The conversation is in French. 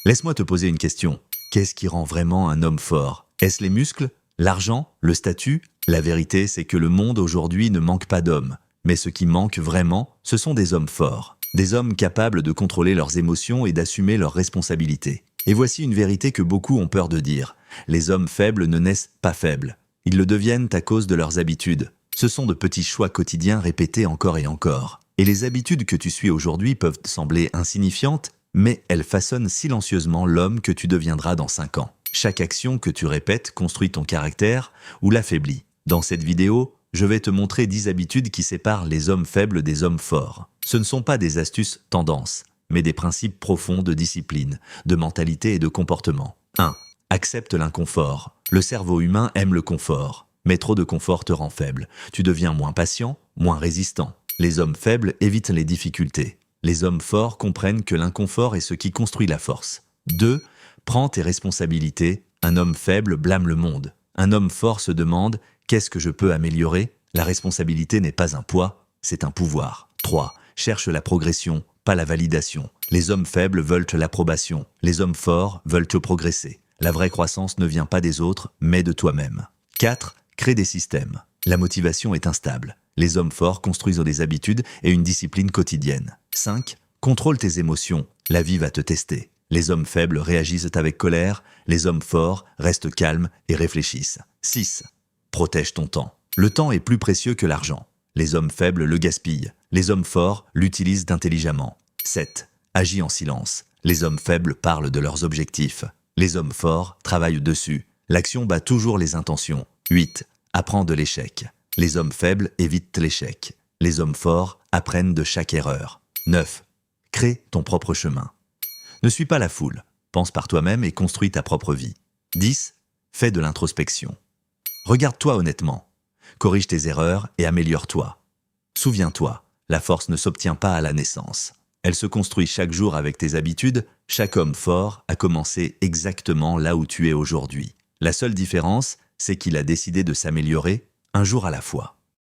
Laisse-moi te poser une question. Qu'est-ce qui rend vraiment un homme fort? Est-ce les muscles? L'argent? Le statut? La vérité, c'est que le monde aujourd'hui ne manque pas d'hommes. Mais ce qui manque vraiment, ce sont des hommes forts. Des hommes capables de contrôler leurs émotions et d'assumer leurs responsabilités. Et voici une vérité que beaucoup ont peur de dire. Les hommes faibles ne naissent pas faibles. Ils le deviennent à cause de leurs habitudes. Ce sont de petits choix quotidiens répétés encore et encore. Et les habitudes que tu suis aujourd'hui peuvent te sembler insignifiantes, mais elles façonnent silencieusement l'homme que tu deviendras dans 5 ans. Chaque action que tu répètes construit ton caractère ou l'affaiblit. Dans cette vidéo, je vais te montrer 10 habitudes qui séparent les hommes faibles des hommes forts. Ce ne sont pas des astuces tendances, mais des principes profonds de discipline, de mentalité et de comportement. 1. Accepte l'inconfort. Le cerveau humain aime le confort, mais trop de confort te rend faible. Tu deviens moins patient, moins résistant. Les hommes faibles évitent les difficultés. Les hommes forts comprennent que l'inconfort est ce qui construit la force. 2. Prends tes responsabilités. Un homme faible blâme le monde. Un homme fort se demande « Qu'est-ce que je peux améliorer ?» La responsabilité n'est pas un poids, c'est un pouvoir. 3. Cherche la progression, pas la validation. Les hommes faibles veulent l'approbation. Les hommes forts veulent progresser. La vraie croissance ne vient pas des autres, mais de toi-même. 4. Crée des systèmes. La motivation est instable. Les hommes forts construisent des habitudes et une discipline quotidienne. 5. Contrôle tes émotions. La vie va te tester. Les hommes faibles réagissent avec colère. Les hommes forts restent calmes et réfléchissent. 6. Protège ton temps. Le temps est plus précieux que l'argent. Les hommes faibles le gaspillent. Les hommes forts l'utilisent intelligemment. 7. Agis en silence. Les hommes faibles parlent de leurs objectifs. Les hommes forts travaillent dessus. L'action bat toujours les intentions. 8. Apprends de l'échec. Les hommes faibles évitent l'échec. Les hommes forts apprennent de chaque erreur. 9. Crée ton propre chemin. Ne suis pas la foule. Pense par toi-même et construis ta propre vie. 10. Fais de l'introspection. Regarde-toi honnêtement. Corrige tes erreurs et améliore-toi. Souviens-toi, la force ne s'obtient pas à la naissance. Elle se construit chaque jour avec tes habitudes. Chaque homme fort a commencé exactement là où tu es aujourd'hui. La seule différence, c'est qu'il a décidé de s'améliorer un jour à la fois.